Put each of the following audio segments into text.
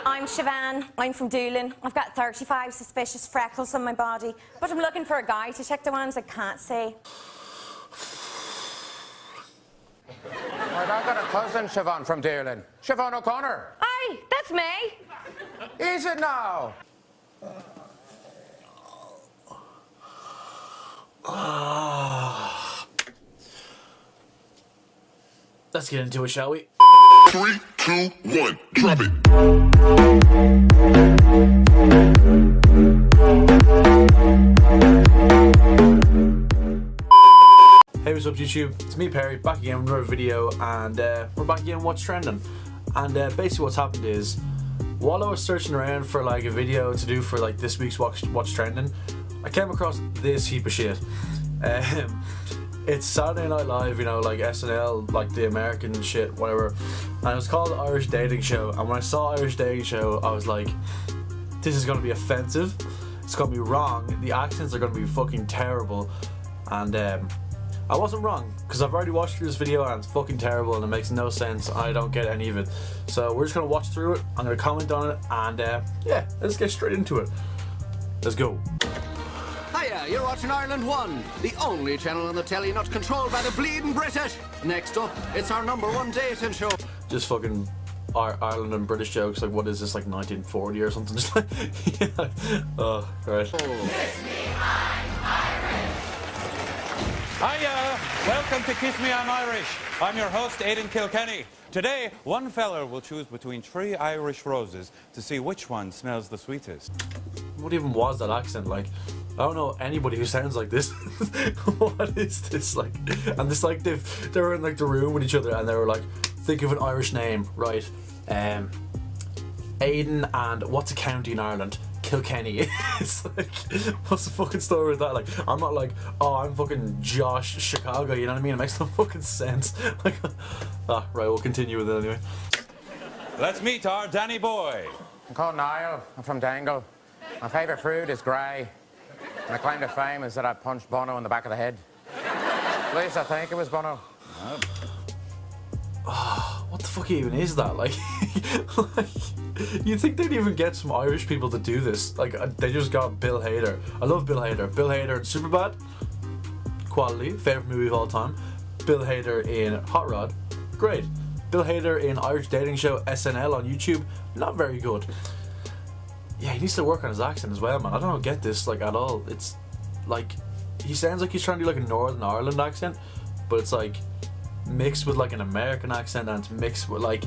I'm Siobhan, I'm from Doolin. I've got 35 suspicious freckles on my body, but I'm looking for a guy to check the ones I can't see. Right, I've got a cousin, Siobhan, from Doolin. Siobhan O'Connor. Aye, that's me. Is it now? Let's get into it, shall we? 3, 2, 1, drop it. Hey, what's up YouTube? It's me, Perry, back again with another video, and we're back again with What's Trending. And basically what's happened is, while I was searching around for like a video to do for like this week's What's Trending, I came across this heap of shit. It's Saturday Night Live, you know, like SNL, like the American shit, whatever. And it was called Irish Dating Show. And when I saw Irish Dating Show, I was like, this is gonna be offensive. It's gonna be wrong. The accents are gonna be fucking terrible. And I wasn't wrong, because I've already watched through this video and it's fucking terrible and it makes no sense. I don't get any of it. So we're just gonna watch through it. I'm gonna comment on it, and yeah, let's get straight into it. Let's go. Hiya, you're watching Ireland 1, the only channel on the telly not controlled by the bleeding British. Next up, it's our #1 dating show. Just fucking Ireland and British jokes, like what is this, like 1940 or something? Just like, yeah. Oh, right. Hiya! Welcome to Kiss Me I'm Irish. I'm your host, Aidan Kilkenny. Today, one fella will choose between 3 Irish roses to see which one smells the sweetest. What even was that accent? Like, I don't know anybody who sounds like this. What is this like? And this, like, they were in like the room with each other and they were like, think of an Irish name, right? Aidan and what's a county in Ireland? Kilkenny. It's like, what's the fucking story with that? Like, I'm not like, oh, I'm fucking Josh Chicago, you know what I mean? It makes no fucking sense. Like, right, we'll continue with it anyway. Let's meet our Danny boy. I'm called Niall. I'm from Dangle. My favourite fruit is grey. My claim to fame is that I punched Bono in the back of the head. At least I think it was Bono. What the fuck even is that? Like, like, you'd think they'd even get some Irish people to do this. Like, they just got Bill Hader. I love Bill Hader. Bill Hader in Superbad, quality, favourite movie of all time. Bill Hader in Hot Rod, great. Bill Hader in Irish Dating Show SNL on YouTube, not very good. Yeah, he needs to work on his accent as well, man. I don't get this, like, at all. It's, like, he sounds like he's trying to do, like, a Northern Ireland accent, but it's, like, mixed with, like, an American accent, and it's mixed with, like,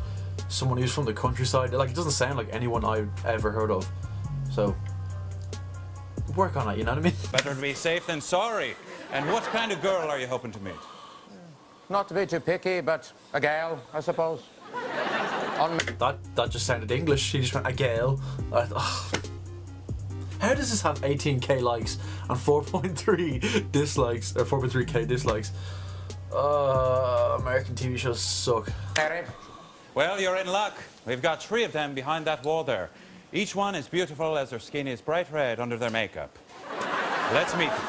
someone who's from the countryside. Like, it doesn't sound like anyone I've ever heard of. So, work on it, you know what I mean? Better to be safe than sorry. And what kind of girl are you hoping to meet? Not to be too picky, but a gal, I suppose. That just sounded English. He just went, a girl. How does this have 18k likes and 4.3 dislikes, or 4.3k dislikes? American TV shows suck. Perry. Well, you're in luck. We've got 3 of them behind that wall there. Each one is beautiful as their skin is bright red under their makeup. Let's meet them.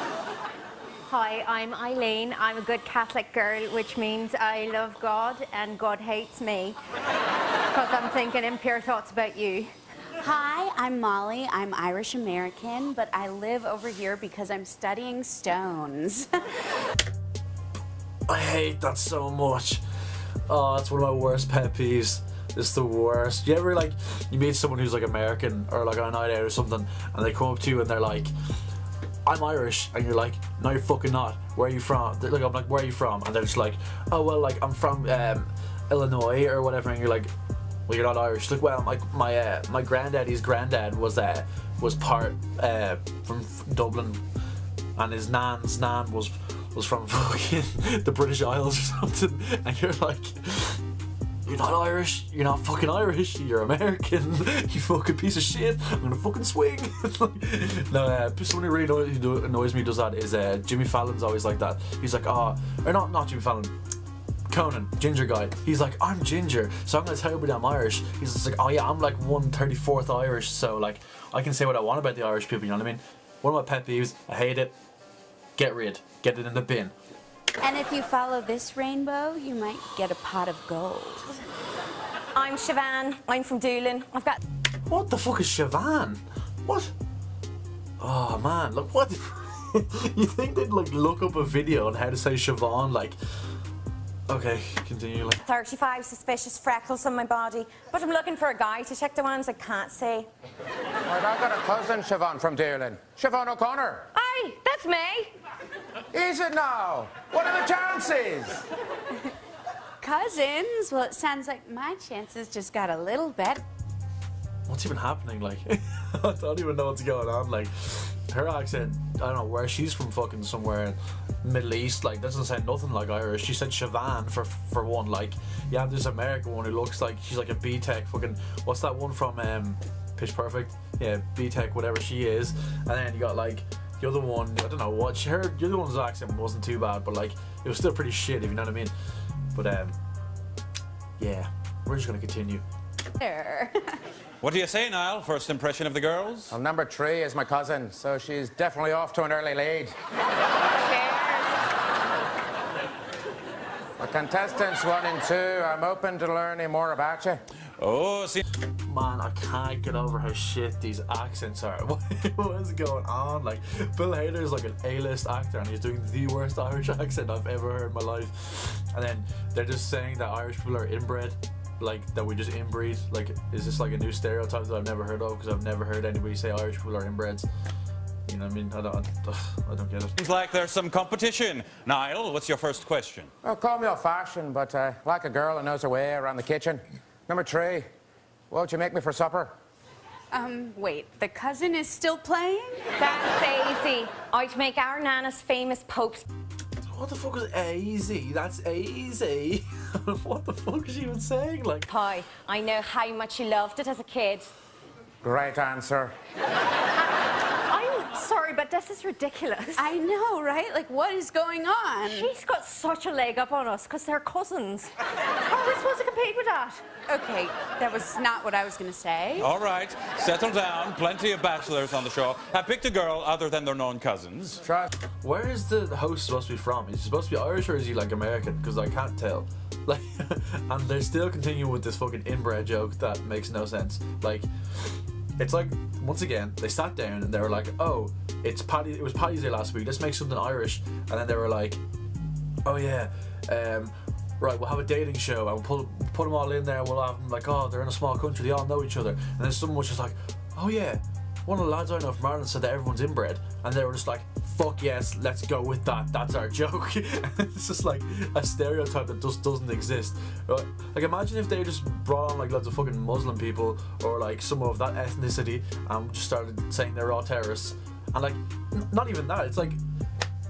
Hi, I'm Eileen. I'm a good Catholic girl, which means I love God and God hates me. Because I'm thinking impure thoughts about you. Hi, I'm Molly. I'm Irish American, but I live over here because I'm studying stones. I hate that so much. Oh, it's one of my worst pet peeves. It's the worst. You ever, like, you meet someone who's like American or like on a night out or something, and they come up to you and they're like, I'm Irish, and you're like, no, you're fucking not. Where are you from? I'm like, where are you from? And they're just like, oh, well, like, I'm from Illinois or whatever. And you're like, well, you're not Irish. Like, well, like, my granddaddy's granddad was part from Dublin, and his nan's nan was from fucking the British Isles or something. And you're like, you're not Irish, you're not fucking Irish, you're American, you fucking piece of shit, I'm gonna fucking swing. No, someone who really annoys me does that is Jimmy Fallon's always like that. He's like, oh, or not Jimmy Fallon, Conan, ginger guy. He's like, I'm ginger, so I'm gonna tell everybody I'm Irish. He's just like, oh yeah, I'm like 1/34th Irish, so like, I can say what I want about the Irish people, you know what I mean? One of my pet peeves, I hate it, get it in the bin. And if you follow this rainbow, you might get a pot of gold. I'm Siobhan. I'm from Doolin. I've got What the fuck is Siobhan? What? Oh man, look what. You think they'd like look up a video on how to say Siobhan? Like, okay, continue. Like, 35 suspicious freckles on my body, but I'm looking for a guy to check the ones I can't see. Right, I've got a cousin, Siobhan, from Dearland. Siobhan O'Connor. Aye, that's me. Is it now? What are the chances? Cousins? Well, it sounds like my chances just got a little better. what's even happening? Like, I don't even know what's going on. Like, her accent, I don't know where she's from, fucking somewhere Middle East. Like, doesn't sound nothing like Irish. She said Siobhan for one. Like, you have this American one who looks like she's like a B-Tech fucking. What's that one from Pitch Perfect? Yeah, B-Tech, whatever she is. And then you got like the other one. I don't know what the other one's accent wasn't too bad, but like it was still pretty shit, if you know what I mean. But yeah, we're just gonna continue. There. What do you say, Niall? First impression of the girls? Well, number 3 is my cousin, so she's definitely off to an early lead. The contestants 1 and 2, I'm open to learning more about you. Oh, see. Man, I can't get over how shit these accents are. What is going on? Like, Bill Hader's like an A-list actor and he's doing the worst Irish accent I've ever heard in my life. And then they're just saying that Irish people are inbred, like that we just inbreed. Like, is this like a new stereotype that I've never heard of? Because I've never heard anybody say Irish people are inbreds. You know what I mean? I don't get it. Seems like there's some competition. Niall, what's your first question? Well, call me old-fashioned, but like a girl who knows her way around the kitchen. Number 3, what would you make me for supper? Wait, the cousin is still playing? That's easy. I'd make our Nana's famous Pope's. What the fuck is easy? That's easy. What the fuck is she even saying? Like, pie. I know how much you loved it as a kid. Great answer. I'm sorry, but this is ridiculous. I know, right? Like, what is going on? She's got such a leg up on us because they're cousins. How are we supposed to compete with that? Okay, that was not what I was gonna say. All right, settle down. Plenty of bachelors on the show. Have picked a girl other than their known cousins. Trust. where is the host supposed to be from? Is he supposed to be Irish or is he like American? Because I can't tell. Like, and they're still continuing with this fucking inbred joke that makes no sense. Like, it's like, once again, they sat down and they were like, oh, it was Paddy's Day last week, let's make something Irish. And then they were like, oh yeah, right, we'll have a dating show and we'll put them all in there and we'll have them like, oh, they're in a small country, they all know each other. And then someone was just like, oh yeah, one of the lads I know from Ireland said that everyone's inbred. And they were just like, fuck yes, let's go with that, that's our joke. It's just like a stereotype that just doesn't exist. Like, imagine if they just brought on like loads of fucking Muslim people or like some of that ethnicity and just started saying they're all terrorists. And like, not even that, it's like,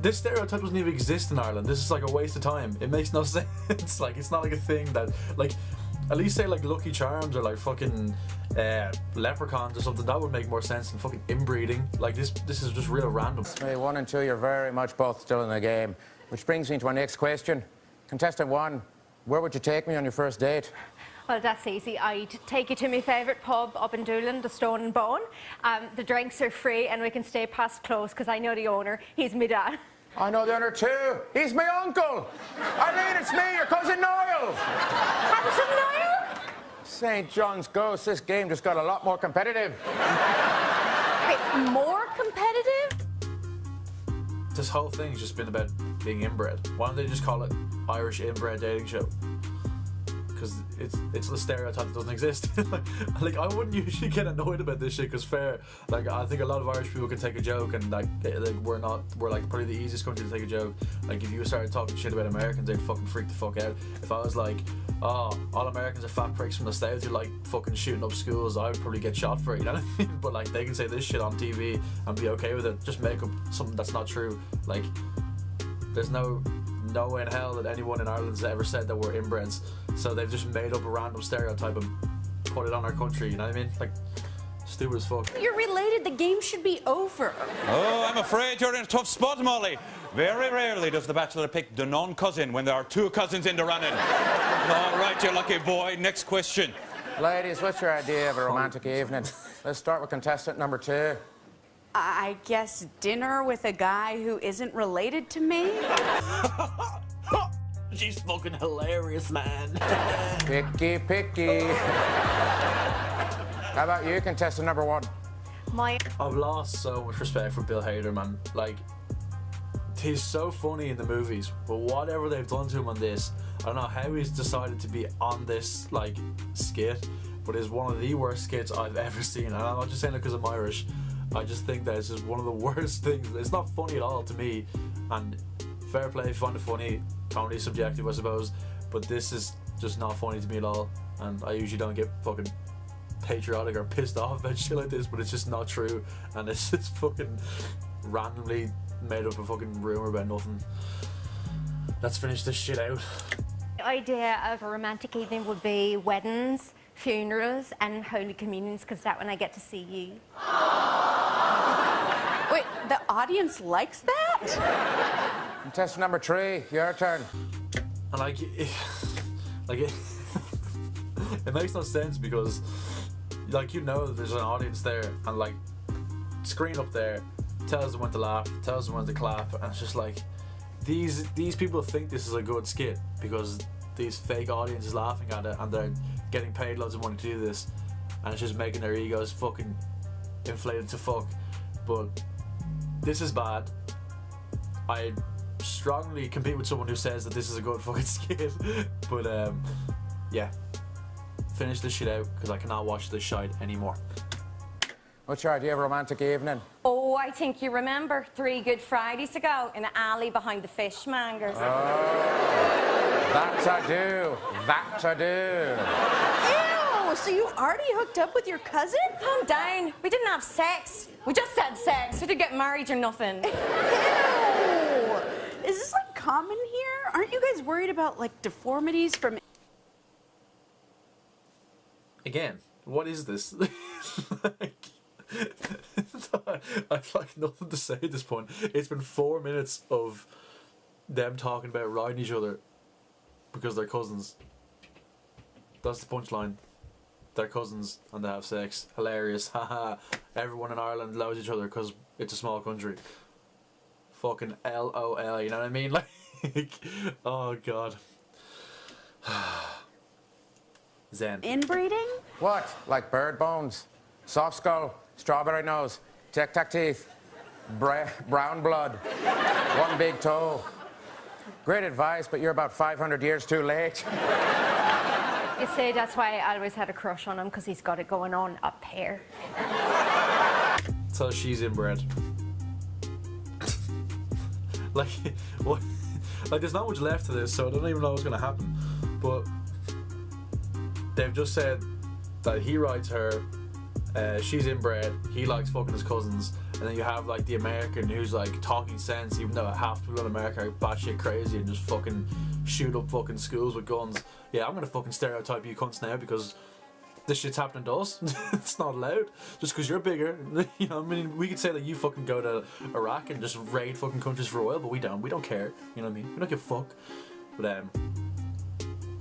this stereotype doesn't even exist in Ireland. This is like a waste of time. It makes no sense. Like, it's not like a thing that, like, at least say like Lucky Charms or like fucking leprechauns or something. That would make more sense than fucking inbreeding. Like, this is just real random. Hey, 1 and 2, you're very much both still in the game. Which brings me to my next question. Contestant 1, where would you take me on your first date? Well, that's easy. I'd take you to my favourite pub up in Doolin, the Stone and Bone. The drinks are free and we can stay past close because I know the owner. He's me dad. I know the owner too. He's my uncle. Eileen, it's me, your cousin Niall. Cousin Niall? St. John's Ghost, this game just got a lot more competitive. Wait, more competitive? This whole thing's just been about being inbred. Why don't they just call it Irish Inbred Dating Show? Because it's the stereotype that doesn't exist. Like, I wouldn't usually get annoyed about this shit because fair, like, I think a lot of Irish people can take a joke and like we're like probably the easiest country to take a joke. Like, if you started talking shit about Americans, they'd fucking freak the fuck out. If I was like, oh, all Americans are fat pricks from the States who like fucking shooting up schools, I would probably get shot for it, you know what I mean? But like, they can say this shit on TV and be okay with it. Just make up something that's not true. Like, there's no way in hell that anyone in Ireland's ever said that we're inbreds. So they've just made up a random stereotype and put it on our country, you know what I mean? Like, stupid as fuck. You're related, the game should be over. Oh, I'm afraid you're in a tough spot, Molly. Very rarely does the bachelor pick the non-cousin when there are 2 cousins in the running. All right, you lucky boy. Next question. Ladies, what's your idea of a romantic evening? Let's start with contestant number 2. I guess dinner with a guy who isn't related to me? She's fucking hilarious, man. Picky, picky. How about you, contestant number 1? I've lost so much respect for Bill Hader, man. Like, he's so funny in the movies, but whatever they've done to him on this, I don't know how he's decided to be on this, like, skit, but it's one of the worst skits I've ever seen. And I'm not just saying it because I'm Irish. I just think that it's just one of the worst things. It's not funny at all to me, and fair play, find it funny, comedy subjective, I suppose, but this is just not funny to me at all, and I usually don't get fucking patriotic or pissed off about shit like this, but it's just not true, and it's just fucking randomly made up a fucking rumour about nothing. Let's finish this shit out. The idea of a romantic evening would be weddings, funerals, and holy communions, because that when I get to see you. Wait, the audience likes that? Contestant number 3, your turn. And like it makes no sense because, like, you know, there's an audience there, and like, screen up there tells them when to laugh, tells them when to clap, and it's just like, these people think this is a good skit because these fake audiences laughing at it, and they're getting paid loads of money to do this, and it's just making their egos fucking inflated to fuck. But this is bad. I strongly compete with someone who says that this is a good fucking skit, but yeah, finish this shit out because I cannot watch this shite anymore. What's your idea of a romantic evening? Oh, I think you remember 3 Good Fridays ago in the alley behind the fishmongers. That I do. That I do. Ew, so you already hooked up with your cousin? Calm down. We didn't have sex. We just had sex. We didn't get married or nothing. Ew. Is this like common here? Aren't you guys worried about like deformities from... Again, what is this? Like, I've like nothing to say at this point. It's been 4 minutes of them talking about riding each other because they're cousins. That's the punchline. They're cousins and they have sex. Hilarious. Haha. Everyone in Ireland loves each other because it's a small country. Fucking LOL, you know what I mean? Like, oh god. Zen. Inbreeding? What? Like bird bones, soft skull, strawberry nose, tic-tac teeth, brown blood, one big toe. Great advice, but you're about 500 years too late. You see, that's why I always had a crush on him, because he's got it going on up here. So she's inbred. Like, what? Like, there's not much left to this, so I don't even know what's gonna happen. But they've just said that he rides her, she's inbred, he likes fucking his cousins, and then you have like the American who's like talking sense, even though half the people in America are batshit crazy and just fucking shoot up fucking schools with guns. Yeah, I'm gonna fucking stereotype you cunts now because this shit's happening to us. It's not allowed. Just because you're bigger, you know, I mean, we could say that you fucking go to Iraq and just raid fucking countries for oil, but we don't. We don't care. You know what I mean? We don't give a fuck. But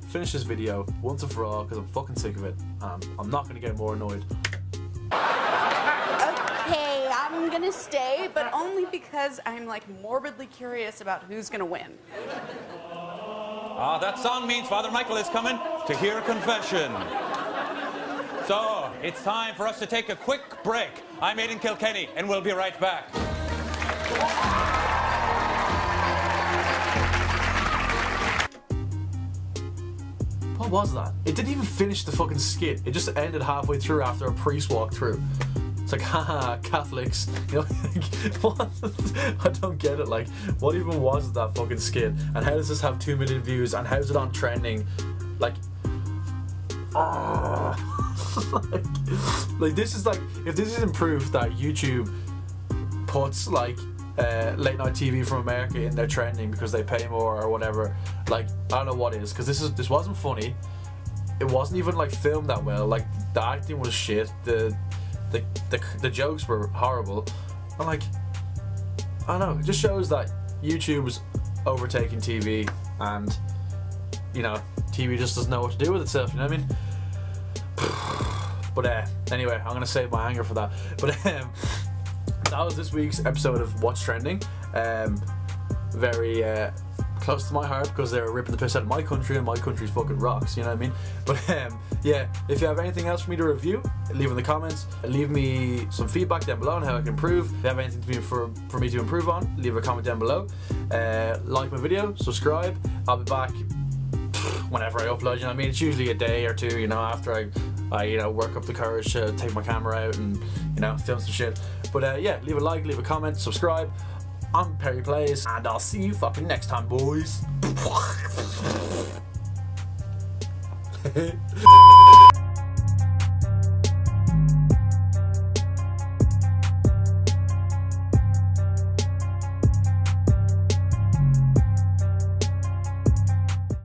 finish this video once and for all because I'm fucking sick of it. I'm not gonna get more annoyed. Okay, I'm gonna stay, but only because I'm like morbidly curious about who's gonna win. Ah, that song means Father Michael is coming to hear a confession. So, it's time for us to take a quick break. I'm Aidan Kilkenny, and we'll be right back. What was that? It didn't even finish the fucking skit. It just ended halfway through after a priest walked through. It's like, haha, Catholics. You know, like, what? I don't get it. Like, what even was that fucking skit? And how does this have 2 million views? And how's it on trending? Like, like this is like, if this isn't proof that YouTube puts like late night TV from America in their trending because they pay more or whatever, like I don't know what is, because this wasn't funny. It wasn't even like filmed that well. Like the acting was shit. The jokes were horrible. I'm like, I don't know. It just shows that YouTube was overtaking TV, and you know, TV just doesn't know what to do with itself. You know what I mean? But anyway, I'm gonna save my anger for that. But that was this week's episode of What's Trending. Very close to my heart because they're ripping the piss out of my country, and my country's fucking rocks, you know what I mean? But yeah, if you have anything else for me to review, leave in the comments. Leave me some feedback down below on how I can improve. If you have anything for me to improve on, leave a comment down below. Like my video, subscribe. I'll be back whenever I upload, you know what I mean? It's usually a day or two, you know, after I you know, work up the courage to take my camera out and, you know, film some shit. But yeah, leave a like, leave a comment, subscribe. I'm PerryPlays, and I'll see you fucking next time, boys.